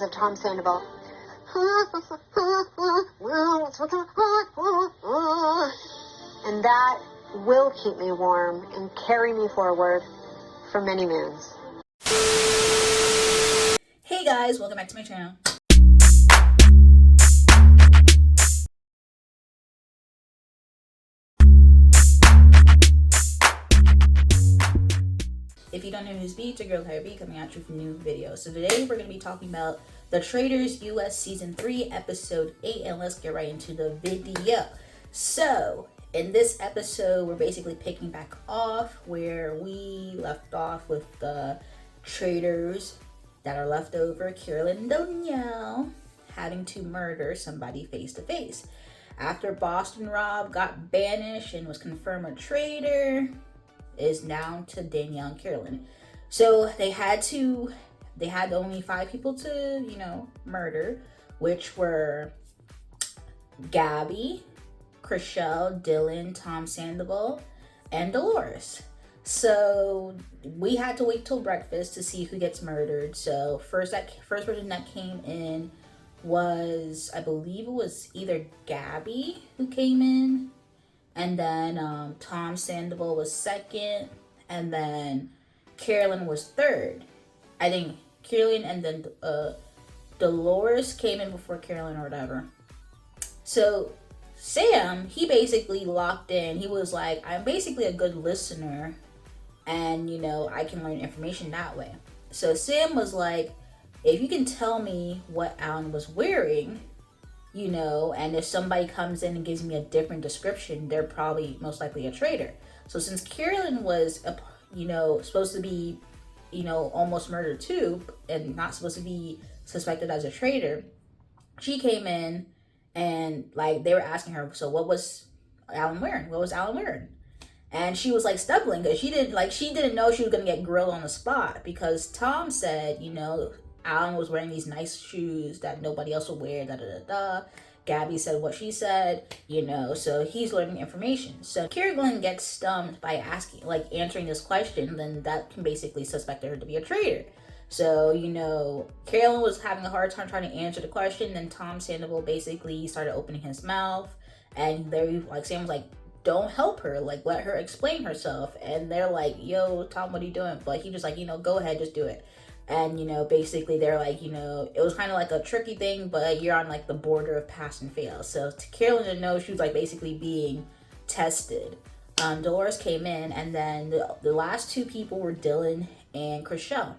of Tom Sandoval. And that will keep me warm and carry me forward for many moons. Hey guys, welcome back to my channel. If you don't know who's B, it's your girl KylerB coming at you with a new video. So today we're going to be talking about the Traitors US Season 3 Episode 8, and let's get right into the video. So in this episode, we're basically picking back off where we left off with the traitors that are left over, Carolyn and Danielle, having to murder somebody face to face. After Boston Rob got banished and was confirmed a traitor, is down to Danielle and Carolyn. So they had only 5 people to, murder, which were Gabby, Chrishell, Dylan, Tom Sandoval, and Dolores. So we had to wait till breakfast to see who gets murdered. So first person that came in was, I believe it was either Gabby who came in, and then Tom Sandoval was second, and then Carolyn was third. I think Carolyn and then Dolores came in before Carolyn or whatever. So Sam, he basically locked in. He was like, I'm basically a good listener, and I can learn information that way. So Sam was like, if you can tell me what Alan was wearing, and if somebody comes in and gives me a different description, they're probably most likely a traitor. So since Carolyn was, supposed to be, almost murdered too, and not supposed to be suspected as a traitor, she came in and they were asking her, so what was Alan wearing? What was Alan wearing? And she was stumbling because she didn't know she was gonna get grilled on the spot, because Tom said, Alan was wearing these nice shoes that nobody else would wear, Gabby said what she said, so he's learning information. So Carolyn gets stumped by answering this question, then that can basically suspect her to be a traitor. So, Carolyn was having a hard time trying to answer the question, then Tom Sandoval basically started opening his mouth, and Sam was like, don't help her, let her explain herself. And they're like, yo, Tom, what are you doing? But he just go ahead, just do it. And basically they're it was kind of like a tricky thing, but you're on the border of pass and fail. So to Carolyn to know, she was basically being tested. Dolores came in, and then the last 2 people were Dylan and Chrishell.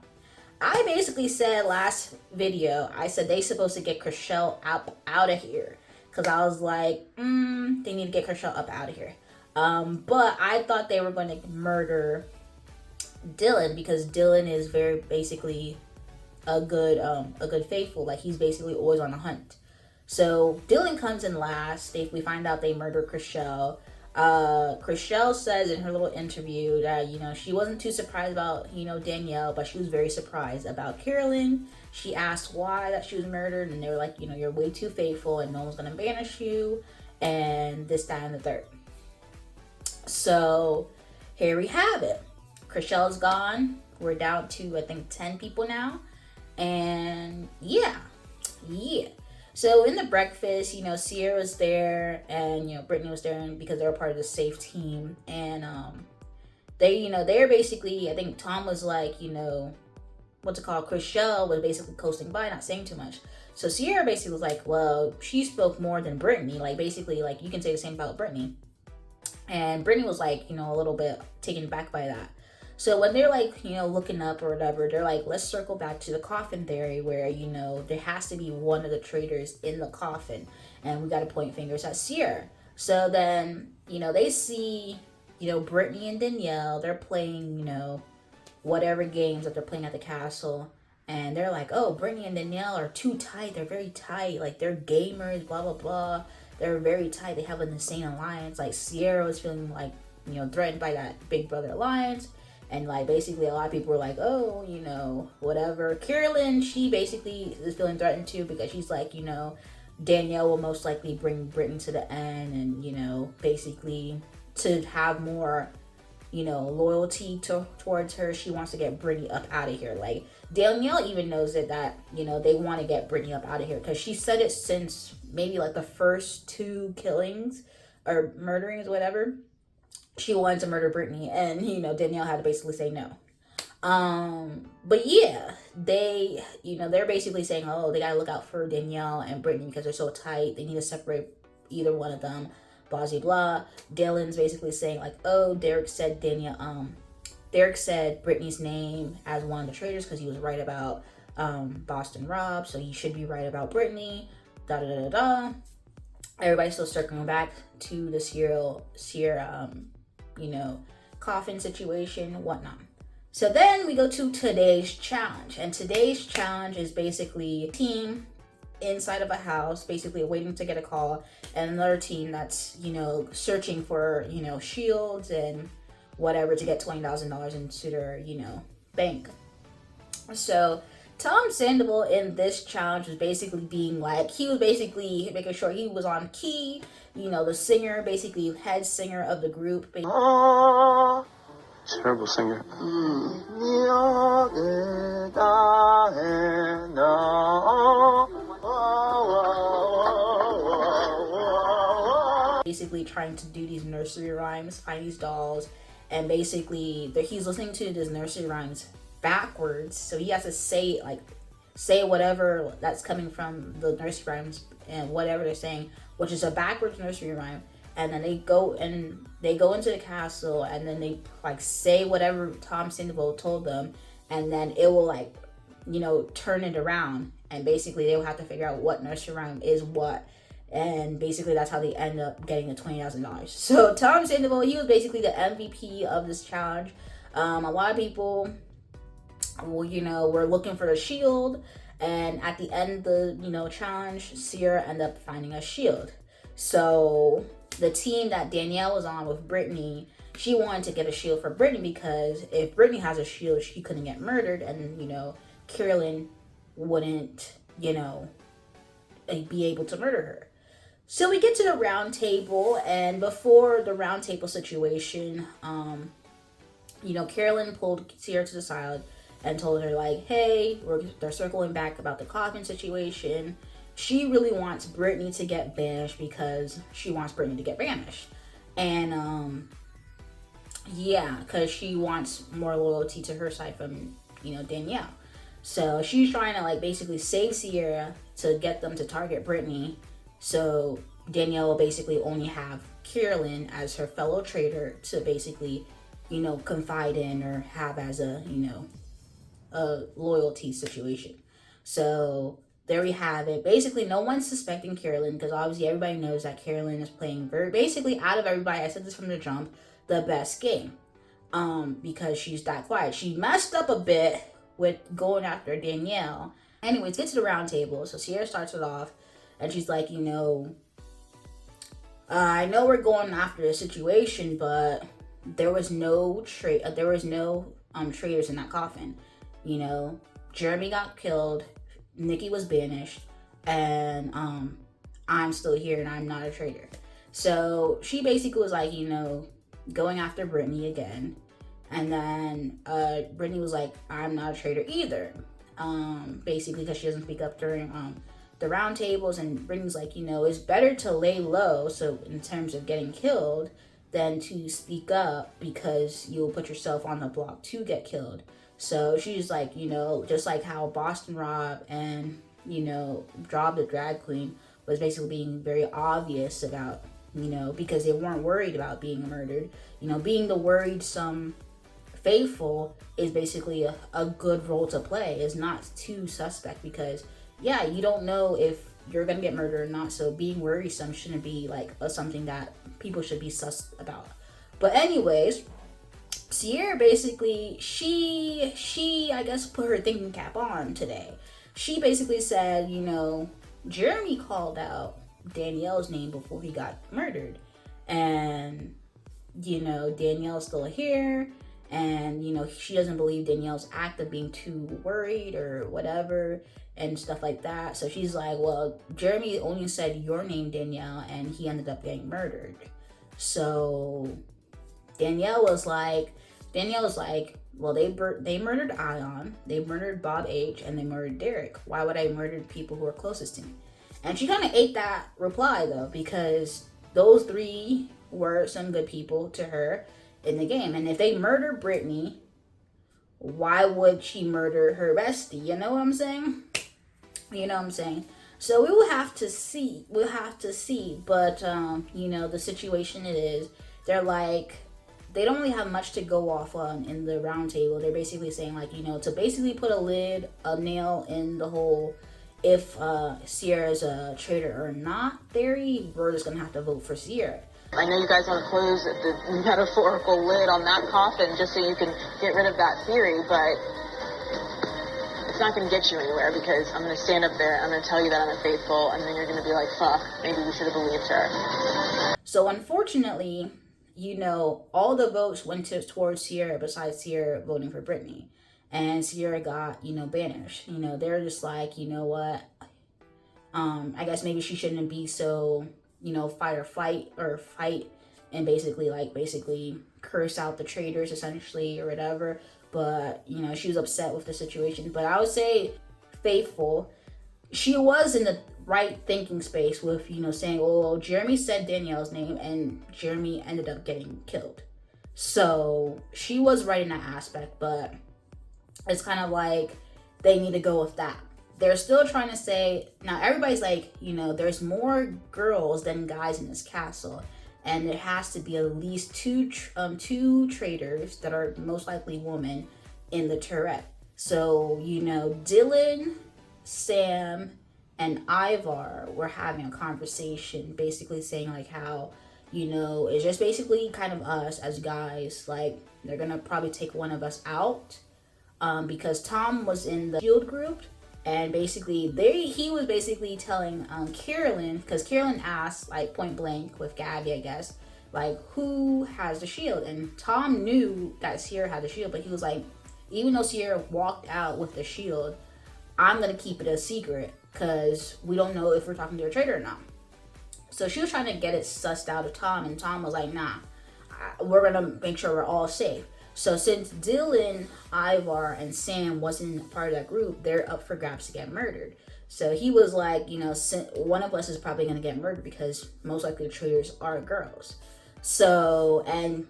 I basically said last video, I said they supposed to get Chrishell out of here, because I was like, they need to get Chrishell up out of here. But I thought they were going to murder Dylan, because Dylan is very basically a good faithful. He's basically always on the hunt. So Dylan comes in last. We find out they murdered Chrishell. Chrishell says in her little interview that she wasn't too surprised about Danielle, but she was very surprised about Carolyn. She asked why that she was murdered, and they were like, you're way too faithful and no one's gonna banish you, and this, that, and the third. So here we have it. Chrishell's gone. We're down to, I think, 10 people now. And yeah. So in the breakfast, Sierra was there, and, Brittney was there, because they were part of the safe team. And they're basically, I think Tom was Chrishell was basically coasting by, not saying too much. So Sierra basically was like, well, she spoke more than Brittney. Basically, you can say the same about Brittney. And Brittney was a little bit taken back by that. So when they're looking up or whatever, they're let's circle back to the coffin theory, where there has to be one of the traitors in the coffin, and we got to point fingers at Sierra. So then they see Brittney and Danielle, they're playing whatever games that they're playing at the castle, and they're like, oh, Brittney and Danielle are too tight, they're very tight, they're gamers, blah blah blah, they're very tight, they have an insane alliance. Sierra was feeling threatened by that Big Brother alliance. And basically a lot of people were like, oh, whatever. Carolyn, she basically is feeling threatened too, because she's Danielle will most likely bring Brittney to the end, and basically to have more loyalty towards her, she wants to get Brittney up out of here. Danielle even knows it, that, you know, they want to get Brittney up out of here, because she said it since maybe like the first 2 killings or murderings, whatever. She wanted to murder Brittney, and, you know, Danielle had to basically say no. But yeah, they, you know, they're basically saying, oh, they gotta look out for Danielle and Brittney because they're so tight. They need to separate either one of them. Blah blah blah. Dylan's basically saying like, oh, Derek said Brittney's name as one of the traitors because he was right about Boston Rob, so he should be right about Brittney. Da da da da da. Everybody's still circling back to the Sierra, you know, coffin situation, whatnot. So then we go to today's challenge, and today's challenge is basically a team inside of a house, basically waiting to get a call, and another team that's, you know, searching for, you know, shields and whatever to get $20,000 into their, you know, bank. So Tom Sandoval in this challenge was basically being like, he was basically making sure he was on key, you know, the singer, basically head singer of the group. Terrible singer. Basically trying to do these nursery rhymes, find these dolls, and basically he's listening to these nursery rhymes backwards, so he has to say whatever that's coming from the nursery rhymes and whatever they're saying, which is a backwards nursery rhyme. And then they go into the castle, and then they like say whatever Tom Sandoval told them, and then it will like, you know, turn it around, and basically they will have to figure out what nursery rhyme is what, and basically that's how they end up getting the $20,000. So Tom Sandoval, he was basically the MVP of this challenge. A lot of people, well, you know, were looking for a shield, and at the end of the, you know, challenge, Sierra ended up finding a shield. So the team that Danielle was on with Brittney, she wanted to get a shield for Brittney because if Brittney has a shield, she couldn't get murdered, and, you know, Carolyn wouldn't, you know, be able to murder her. So we get to the round table, and before the round table situation, you know, Carolyn pulled Sierra to the side and told her like, hey, they're circling back about the coffin situation. She really wants Brittney to get banished because she wants Brittney to get banished. And, yeah, because she wants more loyalty to her side from, you know, Danielle. So she's trying to, like, basically save Sierra to get them to target Brittney. So Danielle will basically only have Carolyn as her fellow traitor to basically, you know, confide in or have as a, you know, a loyalty situation. So there we have it. Basically, no one's suspecting Carolyn because obviously everybody knows that Carolyn is playing basically out of everybody, I said this from the jump, the best game. Because she's that quiet. She messed up a bit with going after Danielle. Anyways, get to the round table. So Sierra starts it off, and she's like, you know, I know we're going after the situation, but there was no traitors in that coffin. You know, Jeremy got killed, Nikki was banished, and I'm still here and I'm not a traitor. So she basically was like, you know, going after Brittney again. And then Brittney was like, I'm not a traitor either. Basically because she doesn't speak up during the round tables. And Brittney's like, you know, it's better to lay low, so in terms of getting killed, than to speak up because you'll put yourself on the block to get killed. So she's like, you know, just like how Boston Rob and, you know, Job the drag queen was basically being very obvious about, you know, because they weren't worried about being murdered. You know, being the worrisome faithful is basically a good role to play. It's not too suspect because, yeah, you don't know if you're going to get murdered or not. So being worrisome shouldn't be like something that people should be sus about. But anyways, Sierra basically, she I guess put her thinking cap on today. She basically said, you know, Jeremy called out Danielle's name before he got murdered. And, you know, Danielle's still here. And, you know, she doesn't believe Danielle's act of being too worried or whatever and stuff like that. So she's like, well, Jeremy only said your name, Danielle, and he ended up getting murdered. So Danielle was like, Danielle's like, well, they murdered Ion, they murdered Bob H, and they murdered Derek. Why would I murder people who are closest to me? And she kind of ate that reply, though, because those three were some good people to her in the game. And if they murder Brittney, why would she murder her bestie? You know what I'm saying? You know what I'm saying? So we will have to see. We'll have to see. But, you know, the situation it is, they're like, they don't really have much to go off on in the round table. They're basically saying, like, you know, to basically put a nail in the whole if Sierra's a traitor or not theory, we're just going to have to vote for Sierra. I know you guys want to close the metaphorical lid on that coffin just so you can get rid of that theory, but it's not going to get you anywhere, because I'm going to stand up there, I'm going to tell you that I'm unfaithful, and then you're going to be like, fuck, maybe we should have believed her. So unfortunately, you know, all the votes went towards Sierra besides Sierra voting for Brittney. And Sierra got, you know, banished. You know, they're just like, you know what? I guess maybe she shouldn't be so, you know, fight and basically curse out the traitors essentially or whatever. But, you know, she was upset with the situation. But I would say faithful. She was in the right thinking space with, you know, saying, oh, Jeremy said Danielle's name and Jeremy ended up getting killed. So she was right in that aspect, but it's kind of like they need to go with that. They're still trying to say, now everybody's like, you know, there's more girls than guys in this castle. And there has to be at least two traitors that are most likely women in the turret. So, you know, Dylan, Sam, and Ivar were having a conversation basically saying like how, you know, it's just basically kind of us as guys, like they're gonna probably take one of us out because Tom was in the shield group, and basically he was basically telling Carolyn, because Carolyn asked like point blank with Gabby, I guess, like who has the shield, and Tom knew that Sierra had the shield, but he was like, even though Sierra walked out with the shield, I'm gonna keep it a secret because we don't know if we're talking to a traitor or not. So she was trying to get it sussed out of Tom, and Tom was like, nah, we're gonna make sure we're all safe. So since Dylan, Ivar, and Sam wasn't part of that group, they're up for grabs to get murdered. So he was like, you know, one of us is probably gonna get murdered because most likely the traitors are girls. So, and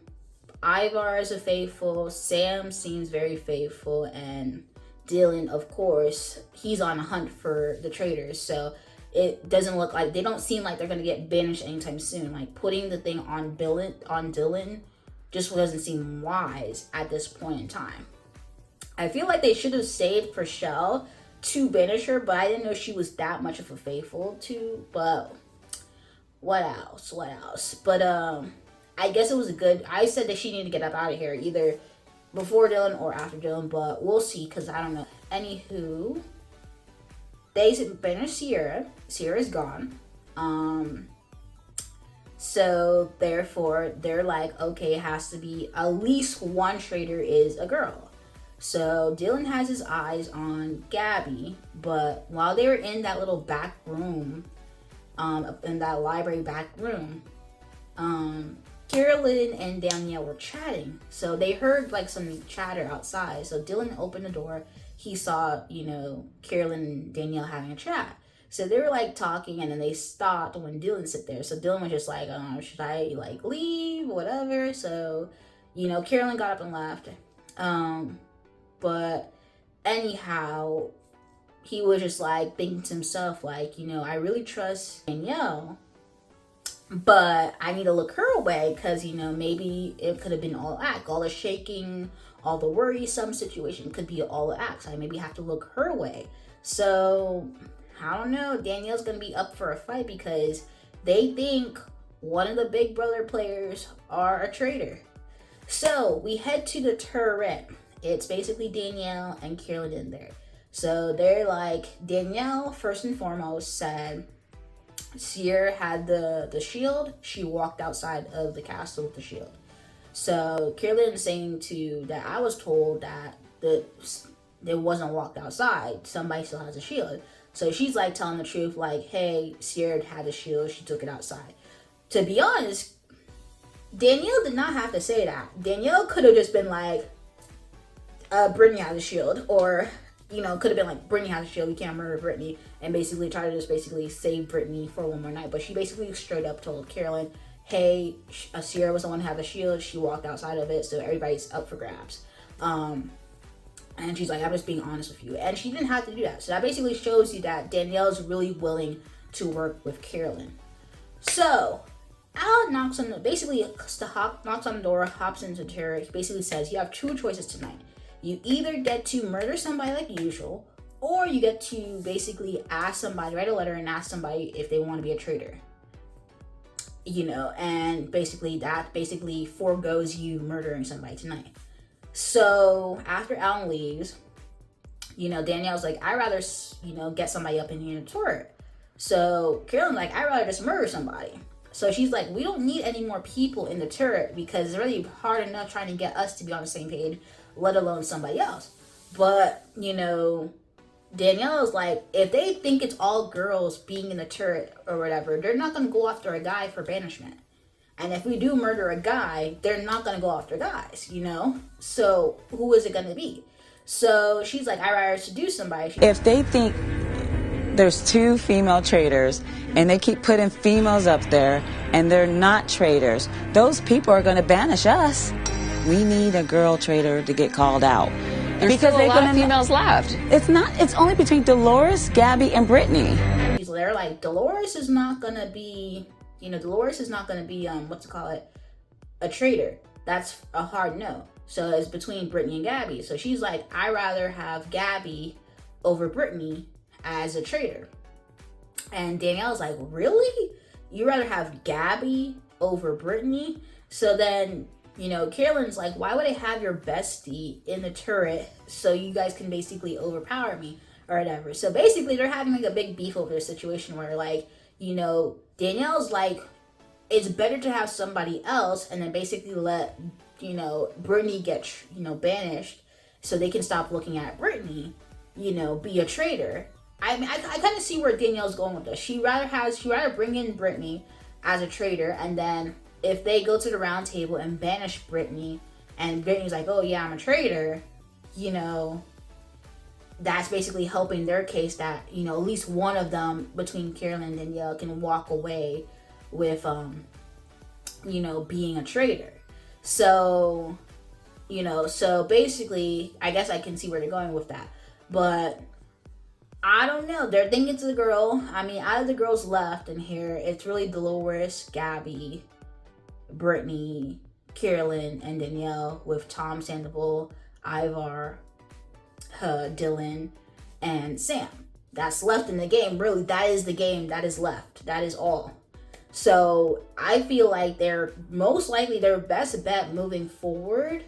Ivar is a faithful, Sam seems very faithful, and Dylan, of course, he's on a hunt for the traitors. So it doesn't look like, they don't seem like they're gonna get banished anytime soon. Like putting the thing on Dylan just doesn't seem wise at this point in time. I feel like they should have saved Purcell to banish her, but I didn't know she was that much of a faithful to. But what else? But I guess it was good. I said that she needed to get up out of here, either before Dylan or after Dylan, but we'll see, because I don't know. Anywho, they banished Sierra. Sierra's gone. So therefore they're like, okay, it has to be at least one traitor is a girl. So Dylan has his eyes on Gabby, but while they were in that little back room, in that library back room, Carolyn and Danielle were chatting. So they heard like some chatter outside. So Dylan opened the door. He saw, you know, Carolyn and Danielle having a chat. So they were like talking, and then they stopped when Dylan sit there. So Dylan was just like, should I like leave, whatever. So, you know, Carolyn got up and left. But anyhow, he was just like thinking to himself, like, you know, I really trust Danielle, but I need to look her away because, you know, maybe it could have been all act, all the shaking, all the worrisome situation could be all act. So I maybe have to look her away. So I don't know. Danielle's gonna be up for a fight because they think one of the Big Brother players are a traitor. So we head to the turret. It's basically Danielle and Carolyn in there. So they're like, Danielle, first and foremost, said Sierra had the shield. She walked outside of the castle with the shield. So Carolyn is saying that I was told that it wasn't walked outside. Somebody still has a shield. So she's like telling the truth, like, hey, Sierra had a shield. She took it outside. To be honest, Danielle did not have to say that. Danielle could have just been like, Brittney has a shield, or, you know, could have been like, Brittney has a shield, we can't murder Brittney, and basically try to just basically save Brittney for one more night. But she basically straight up told Carolyn, hey, Sierra was the one who had the shield, she walked outside of it, so everybody's up for grabs. And she's like, I'm just being honest with you. And she didn't have to do that. So that basically shows you that Danielle's really willing to work with Carolyn. So Al knocks on the door, hops into the turret. He basically says, you have two choices tonight. You either get to murder somebody like usual, or you get to basically ask somebody, write a letter and ask somebody if they want to be a traitor. You know, and basically that basically foregoes you murdering somebody tonight. So after Alan leaves, you know, Danielle's like, I'd rather, you know, get somebody up in here in the turret. So Carolyn's like, I'd rather just murder somebody. So she's like, we don't need any more people in the turret because it's really hard enough trying to get us to be on the same page, let alone somebody else. But, you know, Danielle's like, if they think it's all girls being in the turret or whatever, they're not going to go after a guy for banishment. And if we do murder a guy, they're not going to go after guys, you know? So who is it going to be? So she's like, I'd rather seduce somebody. If they think there's two female traitors and they keep putting females up there and they're not traitors, those people are going to banish us. We need a girl traitor to get called out. There's still a lot of females left. It's only between Dolores, Gabby, and Brittney. They're like, Dolores is not going to be... You know, Dolores is not going to be, a traitor. That's a hard no. So it's between Brittney and Gabby. So she's like, I'd rather have Gabby over Brittney as a traitor. And Danielle's like, really? You'd rather have Gabby over Brittney? So then, you know, Carolyn's like, why would I have your bestie in the turret so you guys can basically overpower me or whatever? So basically they're having like a big beef over this situation where, like, you know, Danielle's like, it's better to have somebody else and then basically let, you know, Brittney get, you know, banished so they can stop looking at Brittney, you know, be a traitor. I mean, I kind of see where Danielle's going with this. She'd rather bring in Brittney as a traitor, and then if they go to the round table and banish Brittney, and Brittney's like, oh yeah, I'm a traitor, you know, that's basically helping their case that, you know, at least one of them between Carolyn and Danielle can walk away with, you know, being a traitor. So, you know, so basically, I guess I can see where they're going with that. But I don't know. They're thinking to the girl. I mean, out of the girls left in here, it's really Dolores, Gabby, Brittney, Carolyn, and Danielle, with Tom Sandoval, Ivar, Dylan, and Sam. That's left in the game. Really, that is the game that is left. That is all. So I feel like they're most likely their best bet moving forward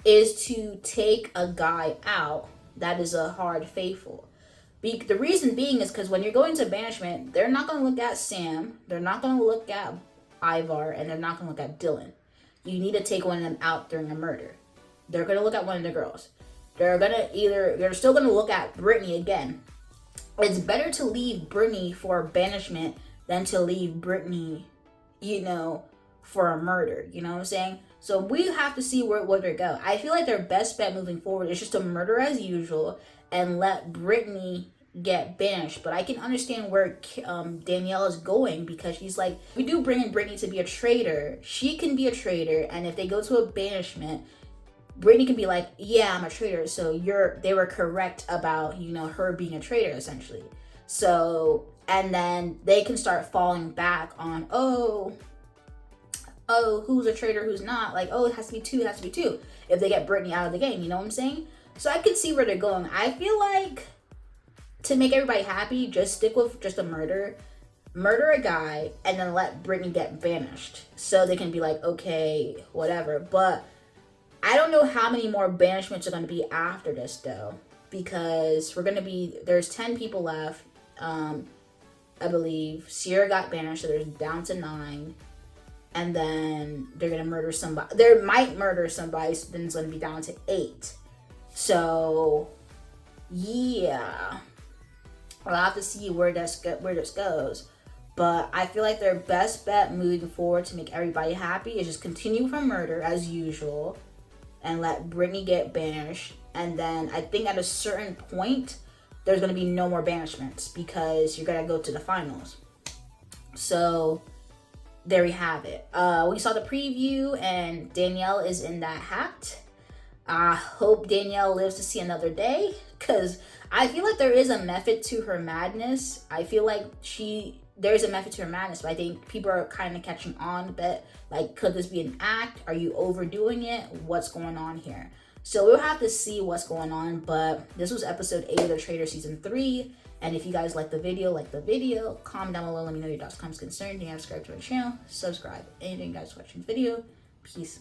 is to take a guy out that is a hard faithful. The reason being is because when you're going to banishment, they're not going to look at Sam, they're not going to look at Ivar, and they're not going to look at Dylan. You need to take one of them out during a murder. They're going to look at one of the girls. They're still going to look at Brittney again. It's better to leave Brittney for banishment than to leave Brittney, you know, for a murder. You know what I'm saying? So we have to see where they go. I feel like their best bet moving forward is just to murder as usual and let Brittney get banished. But I can understand where Danielle is going, because she's like, we do bring in Brittney to be a traitor. She can be a traitor, and if they go to a banishment, Brittney can be like, yeah, I'm a traitor, so they were correct about, you know, her being a traitor, essentially. So, and then they can start falling back on, oh, who's a traitor, who's not? Like, oh, it has to be two, if they get Brittney out of the game, you know what I'm saying? So I can see where they're going. I feel like, to make everybody happy, just stick with just a murder a guy, and then let Brittney get banished. So they can be like, okay, whatever. But I don't know how many more banishments are going to be after this, though, because there's 10 people left. I believe Sierra got banished, so there's down to 9, and then they're going to murder somebody. They might murder somebody, so then it's going to be down to 8. So, yeah, I'll have to see where this goes. But I feel like their best bet moving forward to make everybody happy is just continue from murder as usual and let Brittney get banished. And then I think at a certain point, there's going to be no more banishments because you're going to go to the finals. So there we have it. We saw the preview and Danielle is in that hat. I hope Danielle lives to see another day because I feel like there is a method to her madness. I feel like there's a method to her madness, but I think people are kind of catching on a bit. Like, could this be an act? Are you overdoing it? What's going on here? So we'll have to see what's going on, but this was episode 8 of the Traitors season 3. And if you guys like the video, comment down below, let me know your thoughts, comments, concerns. You can subscribe to our channel, subscribe. Anything you guys watching the video. Peace.